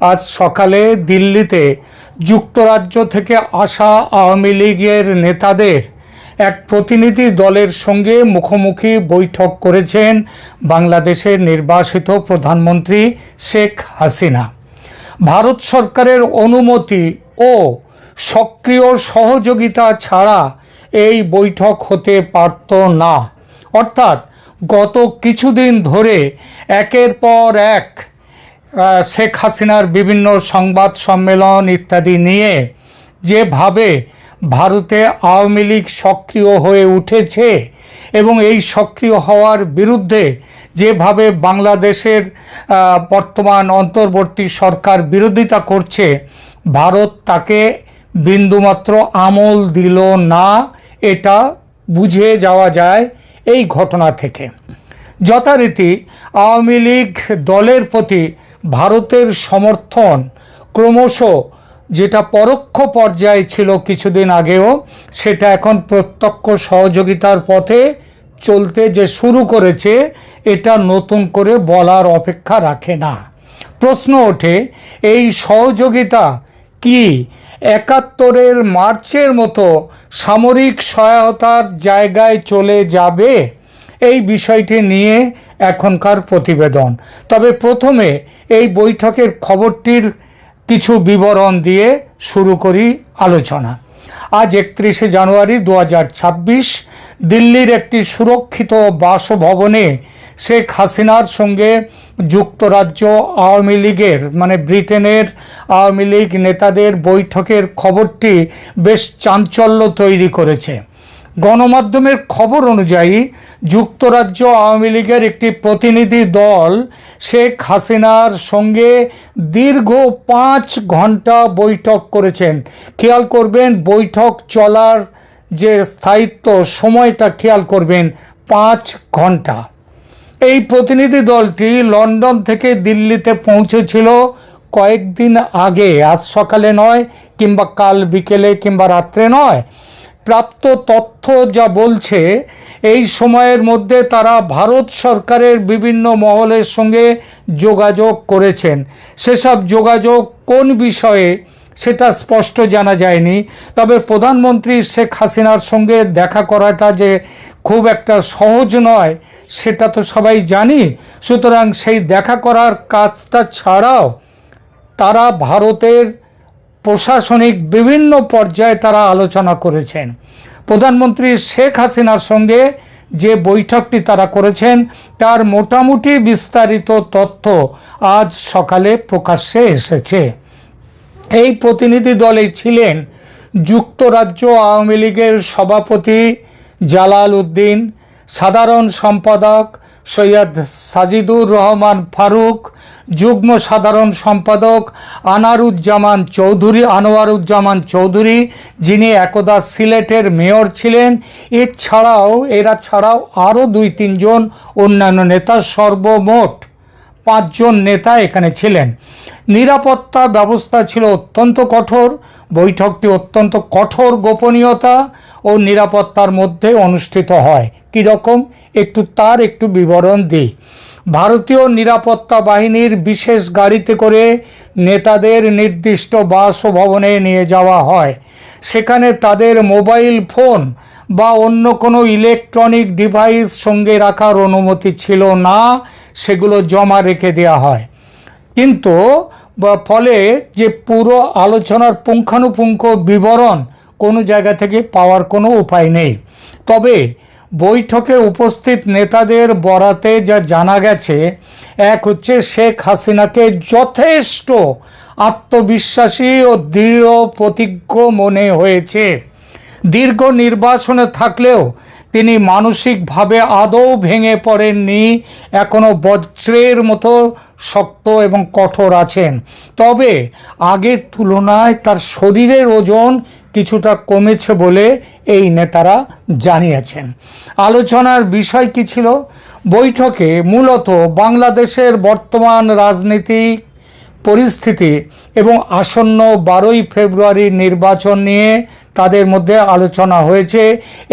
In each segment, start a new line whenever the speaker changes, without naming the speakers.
আজ সকালে দিল্লিতে যুক্তরাজ্য থেকে আসা আওয়ামী লীগের নেতাদের এক প্রতিনিধি দলের সঙ্গে মুখোমুখি বৈঠক করেছেন বাংলাদেশের নির্বাসিত প্রধানমন্ত্রী শেখ হাসিনা। ভারত সরকারের অনুমতি ও সক্রিয় সহযোগিতা ছাড়া এই বৈঠক হতে পারত না। অর্থাৎ গত কিছুদিন ধরে একের পর এক শেখ হাসিনার বিভিন্ন সংবাদ সম্মেলন ইত্যাদি নিয়ে যেভাবে ভারতে আওয়ামী লীগ সক্রিয় হয়ে উঠেছে এবং এই সক্রিয় হওয়ার বিরুদ্ধে যেভাবে বাংলাদেশের বর্তমান অন্তর্বর্তী সরকার বিরোধিতা করছে, ভারত তাকে বিন্দুমাত্র আমল দিল না, এটা বুঝে যাওয়া যায় এই ঘটনা থেকে। যথারীতি আওয়ামী লীগ দলের প্রতি ভারতের সমর্থন ক্রমশ, যেটা পরোক্ষ পর্যায়ে ছিল কিছুদিন আগেও, সেটা এখন প্রত্যক্ষ সহযোগিতার পথে চলতে যে শুরু করেছে, এটা নতুন করে বলার অপেক্ষা রাখে না। প্রশ্ন ওঠে, এই সহযোগিতা কি ৭১-এর মার্চের মতো সামরিক সহায়তার জায়গায় চলে যাবে? এই বিষয়টি নিয়ে এখনকার প্রতিবেদন। তবে প্রথমে এই বৈঠকের খবরটির কিছু বিবরণ দিয়ে শুরু করি আলোচনা। আজ ৩১শে জানুয়ারি ২০২৬ দিল্লির একটি সুরক্ষিত বাসভবনে শেখ হাসিনার সঙ্গে যুক্তরাজ্য আওয়ামী লীগের ব্রিটেনের আওয়ামী লীগ নেতাদের বৈঠকের খবরটি বেশ চাঞ্চল্য তৈরি করেছে। গণমাধ্যমের খবর অনুযায়ী যুক্তরাজ্য আওয়ামী লীগের একটি প্রতিনিধি দল শেখ হাসিনার সঙ্গে দীর্ঘ ৫ ঘন্টা বৈঠক করেছেন। খেয়াল করবেন, বৈঠক চলার যে স্থায়িত্ব সময়টা খেয়াল করবেন, ৫ ঘন্টা। এই প্রতিনিধি দলটি লন্ডন থেকে দিল্লিতে পৌঁছেছিল কয়েকদিন আগে, আজ সকালে নয়, কিংবা কাল বিকেলে কিংবা রাত্রে নয়। প্রাপ্ত তথ্য যা বলছে, এই সময়ের মধ্যে তারা ভারত সরকারের বিভিন্ন মহলের সঙ্গে যোগাযোগ করেছেন। সেসব যোগাযোগ কোন বিষয়ে সেটা স্পষ্ট জানা যায়নি। তবে প্রধানমন্ত্রী শেখ হাসিনার সঙ্গে দেখা করাটা যে খুব একটা সহজ নয়, সেটা তো সবাই জানি। সুতরাং সেই দেখা করার কাজটা ছাড়াও তারা ভারতের প্রশাসনিক বিভিন্ন পর্যায়ে তারা আলোচনা করেছেন। প্রধানমন্ত্রী শেখ হাসিনার সঙ্গে যে বৈঠকটি তারা করেছেন, তার মোটামুটি বিস্তারিত তথ্য আজ সকালে প্রকাশ্যে এসেছে। এই প্রতিনিধি দলে ছিলেন যুক্তরাজ্য আওয়ামী লীগের সভাপতি জালাল উদ্দিন, সাধারণ সম্পাদক সৈয়দ সাজিদুর রহমান ফারুক, যুগ্ম সাধারণ সম্পাদক আনোয়ারুজ্জামান চৌধুরী, যিনি একদা সিলেটের মেয়র ছিলেন। এরা ছাড়াও আরও ২-৩ জন অন্যান্য নেতা, সর্বমোট ৫ জন নেতা এখানে ছিলেন। নিরাপত্তা ব্যবস্থা ছিল অত্যন্ত কঠোর। বৈঠকটি অত্যন্ত কঠোর গোপনীয়তা ও নিরাপত্তার মধ্যে অনুষ্ঠিত হয়। কীরকম তার একটু বিবরণ দিই। ভারতীয় নিরাপত্তা বাহিনীর বিশেষ গাড়িতে করে নেতাদের নির্দিষ্ট বাসভবনে নিয়ে যাওয়া হয়। সেখানে তাদের মোবাইল ফোন বা অন্য কোনো ইলেকট্রনিক ডিভাইস সঙ্গে রাখার অনুমতি ছিল না, সেগুলো জমা রেখে দেওয়া হয়। কিন্তু ফলে যে পুরো আলোচনার পুঙ্খানুপুঙ্খ বিবরণ কোনো জায়গা থেকে পাওয়ার কোনো উপায় নেই। তবে বৈঠকে উপস্থিত নেতাদের বরাতে যা জানা গেছে, এক হচ্ছে শেখ হাসিনাকে যথেষ্ট আত্মবিশ্বাসী ও দৃঢ় প্রতিজ্ঞ মনে হয়েছে। দীর্ঘ নির্বাসনে থাকলেও তিনি মানসিকভাবে আদৌ ভেঙে পড়েননি, এখনও বজ্রের মতো শক্ত এবং কঠোর আছেন। তবে আগের তুলনায় তার শরীরের ওজন কিছুটা কমেছে বলে এই নেতারা জানিয়েছেন। আলোচনার বিষয় কি ছিল? বৈঠকে মূলত বাংলাদেশের বর্তমান রাজনৈতিক পরিস্থিতি এবং আসন্ন ১২ই ফেব্রুয়ারি নির্বাচন নিয়ে তাদের মধ্যে আলোচনা হয়েছে।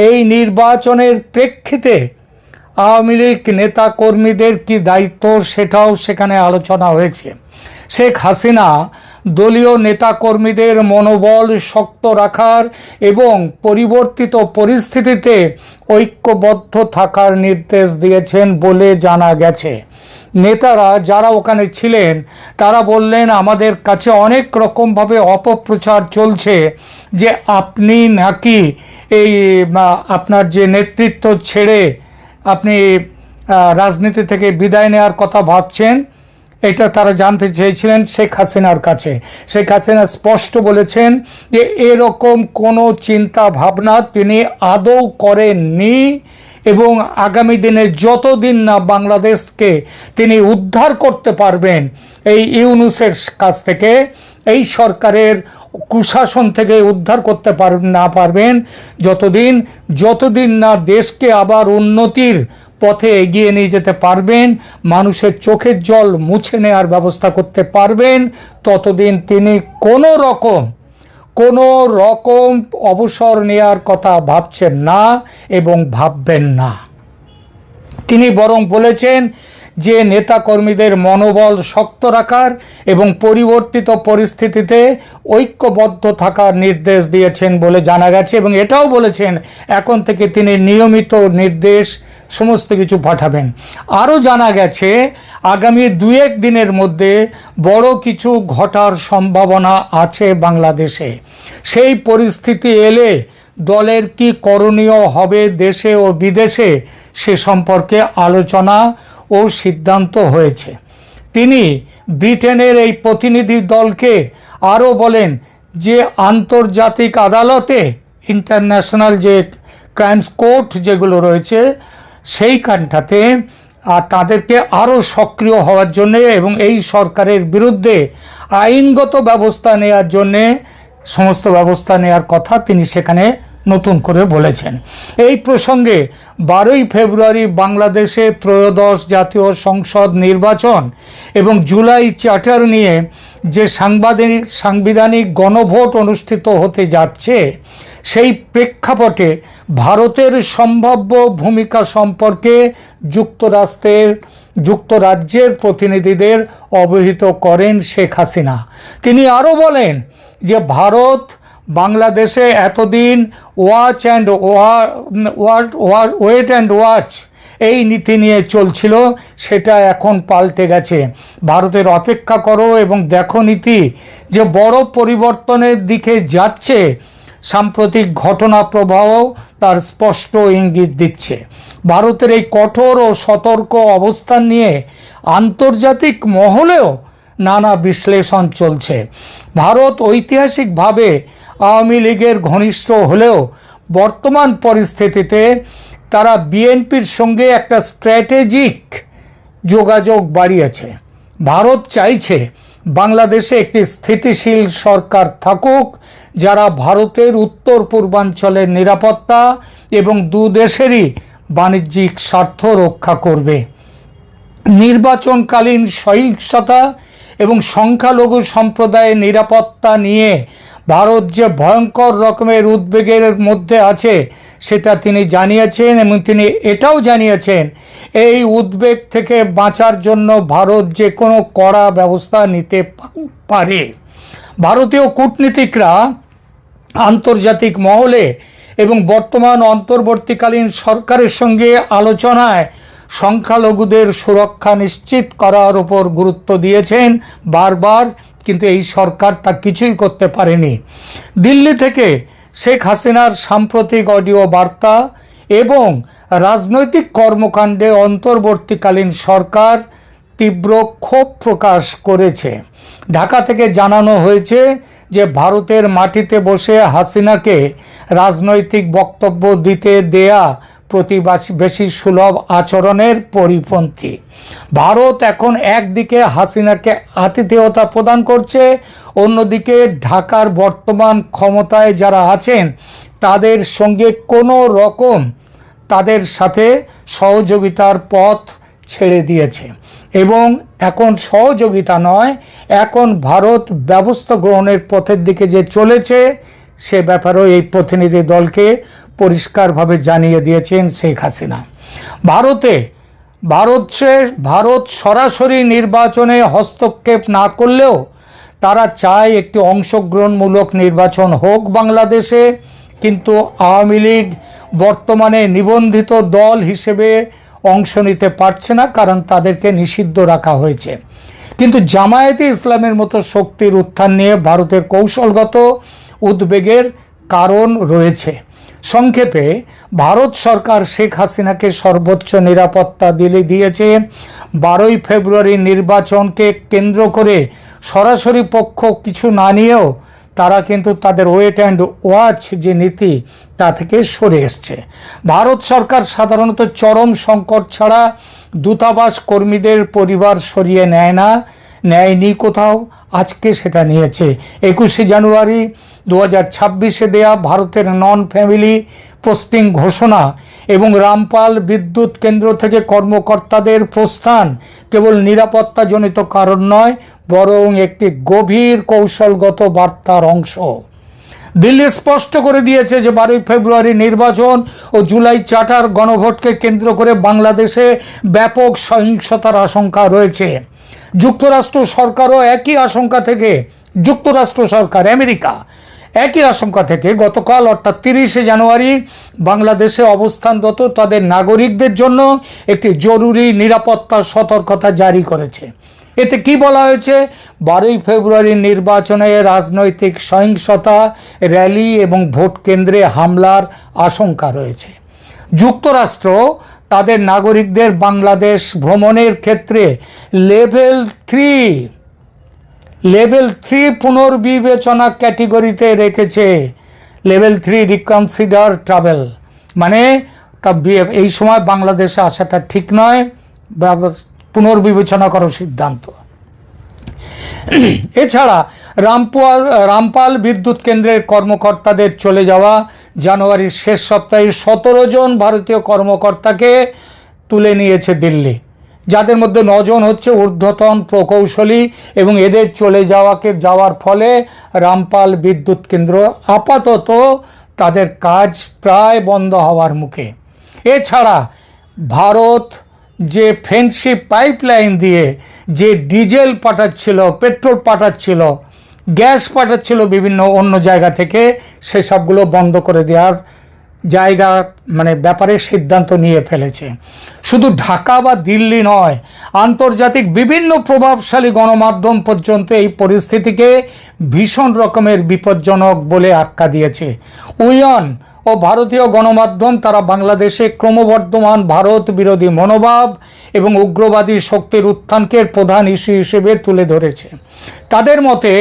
এই নির্বাচনের প্রেক্ষিতে আওয়ামী লীগ নেতা কর্মীদের কি দায়িত্ব, সেটাও সেখানে আলোচনা হয়েছে। শেখ হাসিনা দলীয় নেতাকর্মীদের মনোবল শক্ত রাখার এবং পরিবর্তিত পরিস্থিতিতে ঐক্যবদ্ধ থাকার নির্দেশ দিয়েছেন বলে জানা গেছে। নেতারা যারা ওখানে ছিলেন তারা বললেন, আমাদের কাছে অনেক রকমভাবে অপপ্রচার চলছে যে আপনি নাকি এই আপনার যে নেতৃত্ব ছেড়ে আপনি রাজনীতি থেকে বিদায় নেওয়ার কথা ভাবছেন। এটা তারা জানতে চেয়েছিলেন শেখ হাসিনার কাছে। শেখ হাসিনা স্পষ্ট বলেছেন যে এরকম কোনো চিন্তা ভাবনা তিনি আদৌ করেননি এবং আগামী দিনে যতদিন না বাংলাদেশকে তিনি উদ্ধার করতে পারবেন এই ইউনূসের কাছ থেকে, এই সরকারের কুশাসন থেকে উদ্ধার করতে পারবেন, যতদিন না দেশকে আবার উন্নতির পথে এগিয়ে নিয়ে যেতে পারবেন, মানুষের চোখের জল মুছে নেওয়ার ব্যবস্থা করতে পারবেন, ততদিন তিনি কোনো রকম অবসর নেওয়ার কথা ভাবছেন না এবং ভাববেন না। তিনি বরং বলেছেন যে নেতাকর্মীদের মনোবল শক্ত রাখার এবং পরিবর্তিত পরিস্থিতিতে ঐক্যবদ্ধ থাকার নির্দেশ দিয়েছেন বলে জানা গেছে এবং এটাও বলেছেন এখন থেকে তিনি নিয়মিত নির্দেশ সমস্ত কিছু পাঠাবেন। আরও জানা গেছে আগামী 2-1 দিনের মধ্যে বড় কিছু ঘটার সম্ভাবনা আছে বাংলাদেশে। সেই পরিস্থিতি এলে দলের কি করণীয় হবে দেশে ও বিদেশে সে সম্পর্কে আলোচনা ও সিদ্ধান্ত হয়েছে। তিনি ব্রিটেনের এই প্রতিনিধি দলকে আরও বলেন যে আন্তর্জাতিক আদালতে, ইন্টারন্যাশনাল যে ক্রাইমস কোর্ট যেগুলো রয়েছে সেইখানটাতে তাদেরকে আরও সক্রিয় হওয়ার জন্যে এবং এই সরকারের বিরুদ্ধে আইনগত ব্যবস্থা নেওয়ার জন্যে সমস্ত ব্যবস্থা নেওয়ার কথা তিনি সেখানে নতুন করে বলেছেন। এই প্রসঙ্গে 12ই ফেব্রুয়ারি বাংলাদেশে ত্রয়োদশ জাতীয় সংসদ নির্বাচন এবং জুলাই চার্টার নিয়ে যে সাংবিধানিক গণভোট অনুষ্ঠিত হতে যাচ্ছে, সেই প্রেক্ষাপটে ভারতের সম্ভাব্য ভূমিকা সম্পর্কে যুক্তরাজ্যের প্রতিনিধিদের অবহিত করেন শেখ হাসিনা। তিনি আরও বলেন যে ভারত বাংলাদেশে এতদিন ওয়েট অ্যান্ড ওয়াচ এই নীতি নিয়ে চলছিল, সেটা এখন পাল্টে গেছে। ভারতের অপেক্ষা করো এবং দেখো নীতি যে বড় পরিবর্তনের দিকে যাচ্ছে। সাম্প্রতিক ঘটনা প্রবাহ তার স্পষ্ট ইঙ্গিত দিচ্ছে। ভারতের এই কঠোর ও সতর্ক অবস্থান নিয়ে আন্তর্জাতিক মহলেও নানা বিশ্লেষণ চলছে। ভারত ঐতিহাসিকভাবে আওয়ামী লীগের ঘনিষ্ঠ হলেও বর্তমান পরিস্থিতিতে তারা বিএনপির সঙ্গে একটা স্ট্র্যাটেজিক যোগাযোগ বাড়িয়েছে। ভারত চাইছে বাংলাদেশে একটি স্থিতিশীল সরকার থাকুক যারা ভারতের উত্তর পূর্বাঞ্চলের নিরাপত্তা এবং দুদেশেরই বাণিজ্যিক স্বার্থ রক্ষা করবে। নির্বাচনকালীন সহিংসতা এবং সংখ্যালঘু সম্প্রদায়ের নিরাপত্তা নিয়ে ভারত যে ভয়ঙ্কর রকমের উদ্বেগের মধ্যে আছে সেটা তিনি জানিয়েছেন এবং তিনি এটাও জানিয়েছেন এই উদ্বেগ থেকে বাঁচার জন্য ভারত যে কোনো কড়া ব্যবস্থা নিতে পারে। ভারতীয় কূটনীতিকরা আন্তর্জাতিক মহলে এবং বর্তমান অন্তর্বর্তীকালীন সরকারের সঙ্গে আলোচনায় সংখ্যালঘুদের সুরক্ষা নিশ্চিত করার উপর গুরুত্ব দিয়েছেন বারবার, কিন্তু এই সরকার তা কিছুই করতে পারেনি। দিল্লি থেকে শেখ হাসিনার সাম্প্রতিক অডিও বার্তা এবং রাজনৈতিক কর্মকাণ্ডে অন্তর্বর্তীকালীন সরকার তীব্র ক্ষোভ প্রকাশ করেছে। ঢাকা থেকে জানানো হয়েছে যে ভারতের মাটিতে বসে হাসিনাকে রাজনৈতিক বক্তব্য দিতে দেয়া প্রতিবেশী সুলভ আচরণের পরিপন্থী। ভারত এখন একদিকে হাসিনাকে আতিথেয়তা প্রদান করছে, অন্যদিকে ঢাকার বর্তমান ক্ষমতায় যারা আছেন তাদের সঙ্গে কোনো রকম তাদের সাথে সহযোগিতার পথ ছেড়ে দিয়েছে এবং এখন সহযোগিতা নয়, এখন ভারত ব্যবস্থা গ্রহণের পথের দিকে যে চলেছে সে ব্যাপারেও এই প্রতিনিধি দলকে পরিষ্কারভাবে জানিয়ে দিয়েছেন শেখ হাসিনা। ভারত সরাসরি নির্বাচনে হস্তক্ষেপ না করলেও তারা চায় একটি অংশগ্রহণমূলক নির্বাচন হোক বাংলাদেশে, কিন্তু আওয়ামী লীগ বর্তমানে নিবন্ধিত দল হিসেবে অংশ নিতে পারছে না, কারণ তাদেরকে নিষিদ্ধ রাখা হয়েছে। কিন্তু জামায়াতে ইসলামের মতো শক্তির উত্থান নিয়ে ভারতের কৌশলগত উদ্বেগের কারণ রয়েছে। সংক্ষেপে, ভারত সরকার শেখ হাসিনাকে সর্বোচ্চ নিরাপত্তা দিয়েছে। 12ই ফেব্রুয়ারি নির্বাচনকে কেন্দ্র করে সরাসরি পক্ষ কিছু না নিয়েও তারা কিন্তু তাদের ওয়েট অ্যান্ড ওয়াচ যে নীতি তা থেকে সরে এসছে। ভারত সরকার সাধারণত চরম সংকট ছাড়া দূতাবাস কর্মীদের পরিবার সরিয়ে নেয়নি কোথাও, আজকে সেটা নিয়েছে। 21শে জানুয়ারি 2026-এ দেয়া ভারতের নন ফ্যামিলি পোস্টিং ঘোষণা এবং রামপাল বিদ্যুৎ কেন্দ্র থেকে কর্মকর্তাদের প্রস্থান কেবল নিরাপত্তাজনিত কারণ নয়, বরং একটি গভীর কৌশলগত বার্তার অংশ। দিল্লি স্পষ্ট করে দিয়েছে যে 12ই ফেব্রুয়ারি নির্বাচন ও জুলাই চার্টার গণভোটকে কেন্দ্র করে বাংলাদেশে ব্যাপক সহিংসতার আশঙ্কা রয়েছে। যুক্তরাষ্ট্র সরকারও একই আশঙ্কা থেকে আমেরিকা একই আশঙ্কা থেকে গতকাল অর্থাৎ 30শে জানুয়ারি বাংলাদেশে অবস্থানরত তাদের নাগরিকদের জন্য একটি জরুরি নিরাপত্তা সতর্কতা জারি করেছে। এতে কি বলা হয়েছে? 12ই ফেব্রুয়ারি নির্বাচনে রাজনৈতিক সহিংসতা, র্যালি এবং ভোট কেন্দ্রে হামলার আশঙ্কা রয়েছে। যুক্তরাষ্ট্র তাদের নাগরিকদের বাংলাদেশ ভ্রমণের ক্ষেত্রে লেভেল 3 পুনর্বিবেচনা ক্যাটেগরিতে রেখেছে। লেভেল 3 রিকনসিডার ট্রাভেল, মানে এই সময় বাংলাদেশে আসাটা ঠিক নয়, পুনর্বিবেচনা করার সিদ্ধান্ত। এছাড়া রামপাল বিদ্যুৎ কেন্দ্রের কর্মকর্তাদের চলে যাওয়া, জানুয়ারির শেষ সপ্তাহে 17 জন ভারতীয় কর্মকর্তাকে তুলে নিয়েছে দিল্লি, যাদের মধ্যে 9 জন হচ্ছে ঊর্ধ্বতন প্রকৌশলী, এবং এদের চলে যাওয়ার ফলে রামপাল বিদ্যুৎ কেন্দ্র আপাতত তাদের কাজ প্রায় বন্ধ হওয়ার মুখে। এছাড়া ভারত যে ফ্রেন্ডশিপ পাইপলাইন দিয়ে যে ডিজেল পাঠাচ্ছিল, পেট্রোল পাঠাচ্ছিল, গ্যাস পাঠাচ্ছিল বিভিন্ন অন্য জায়গা থেকে, সেসবগুলো বন্ধ করে দেওয়ার ব্যাপারে সিদ্ধান্ত নিয়ে ফেলেছে। শুধু ঢাকা বা দিল্লি নয়, আন্তর্জাতিক বিভিন্ন প্রভাবশালী গণমাধ্যম পর্যন্ত এই পরিস্থিতিকে ভীষণ রকমের বিপজ্জনক বলে আখ্যা দিয়েছে। উইয়ন ও ভারতীয় গণমাধ্যম তারা বাংলাদেশে ক্রমবর্ধমান ভারত বিরোধী মনোভাব এবং উগ্রবাদী শক্তির উত্থানকে প্রধান ইস্যু হিসেবে তুলে ধরেছে। তাদের মতে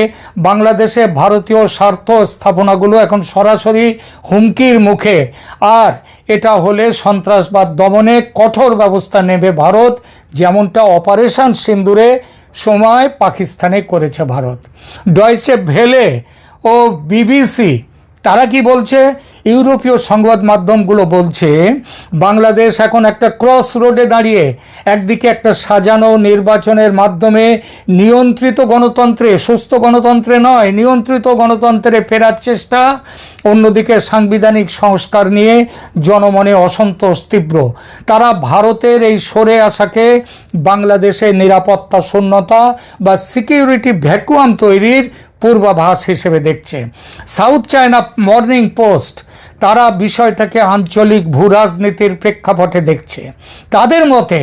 বাংলাদেশে ভারতীয় স্বার্থ স্থাপনাগুলো এখন সরাসরি হুমকির মুখে, আর এটা হলে সন্ত্রাসবাদ দমনে কঠোর ব্যবস্থা নেবে ভারত, যেমনটা অপারেশন সিন্দুরে সময় পাকিস্তানে করেছে ভারত। ডয়েচে ভেলে ও বিবিসি তারা কি বলছে? ইউরোপীয় সংবাদ মাধ্যমগুলো বলছে বাংলাদেশ এখন একটা ক্রস রোডে দাঁড়িয়ে, একদিকে একটা সাজানো নির্বাচনের মাধ্যমে নিয়ন্ত্রিত গণতন্ত্রে, সুস্থ গণতন্ত্রে নয়, নিয়ন্ত্রিত গণতন্ত্রে ফেরার চেষ্টা, অন্যদিকে সাংবিধানিক সংস্কার নিয়ে জনমনে অসন্তোষ তীব্র। তারা ভারতের এই সরে আসাকে বাংলাদেশের নিরাপত্তা শূন্যতা বা সিকিউরিটি ভ্যাকুয়াম তৈরির পূর্বাভাস হিসেবে দেখছে। সাউথ চায়না মর্নিং পোস্ট তারা বিষয়টাকে আঞ্চলিক ভূরাজনীতির প্রেক্ষাপটে দেখছে। তাদের মতে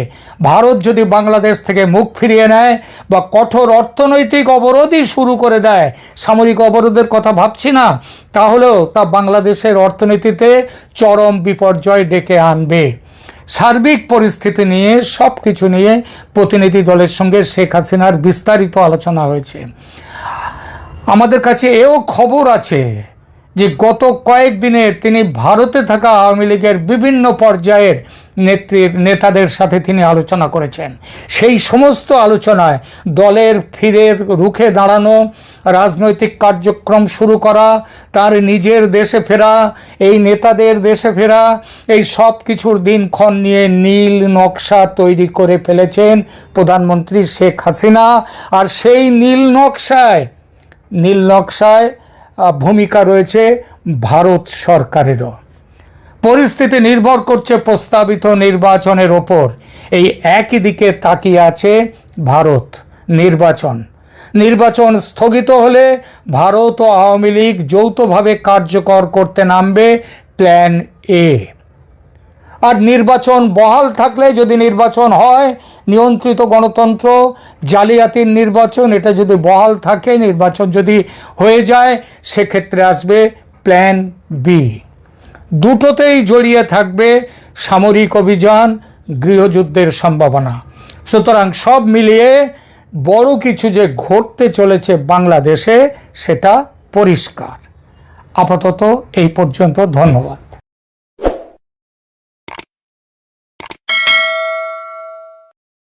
ভারত যদি বাংলাদেশ থেকে মুখ ফিরিয়ে নেয় বা কঠোর অর্থনৈতিক অবরোধই শুরু করে দেয়, সামরিক অবরোধের কথা ভাবছি না, তাহলেও তা বাংলাদেশের অর্থনীতিতে চরম বিপর্যয় ডেকে আনবে। সার্বিক পরিস্থিতি নিয়ে, সব কিছু নিয়ে প্রতিনিধি দলের সঙ্গে শেখ হাসিনার বিস্তারিত আলোচনা হয়েছে। আমাদের কাছে এও খবর আছে যে গত কয়েকদিনে তিনি ভারতে থাকা আওয়ামী লীগের বিভিন্ন পর্যায়ের নেতাদের সাথে তিনি আলোচনা করেছেন। সেই সমস্ত আলোচনায় দলের রুখে দাঁড়ানো, রাজনৈতিক কার্যক্রম শুরু করা, তার নিজের দেশে ফেরা, এই নেতাদের দেশে ফেরা, এই সব কিছুর দিনক্ষণ নিয়ে নীল নকশা তৈরি করে ফেলেছেন প্রধানমন্ত্রী শেখ হাসিনা। আর সেই নীল নকশায় ভূমিকা রয়েছে ভারত সরকারেরও। পরিস্থিতি নির্ভর করছে প্রস্তাবিত নির্বাচনের ওপর। এই একই দিকে তাকিয়ে আছে ভারত। নির্বাচন স্থগিত হলে ভারত ও আওয়ামী লীগ যৌথভাবে কার্যকর করতে নামবে প্ল্যান এ। আর নির্বাচন বহাল থাকলে, যদি নির্বাচন হয়, নিয়ন্ত্রিত গণতন্ত্র, জালিয়াতির নির্বাচন, এটা যদি বহাল থাকে, নির্বাচন যদি হয়ে যায়, সেক্ষেত্রে আসবে প্ল্যান বি। দুটোতেই জড়িয়ে থাকবে সামরিক অভিযান, গৃহযুদ্ধের সম্ভাবনা। সুতরাং সব মিলিয়ে বড় কিছু যে ঘটতে চলেছে বাংলাদেশে, সেটা পরিষ্কার। আপাতত এই পর্যন্ত, ধন্যবাদ।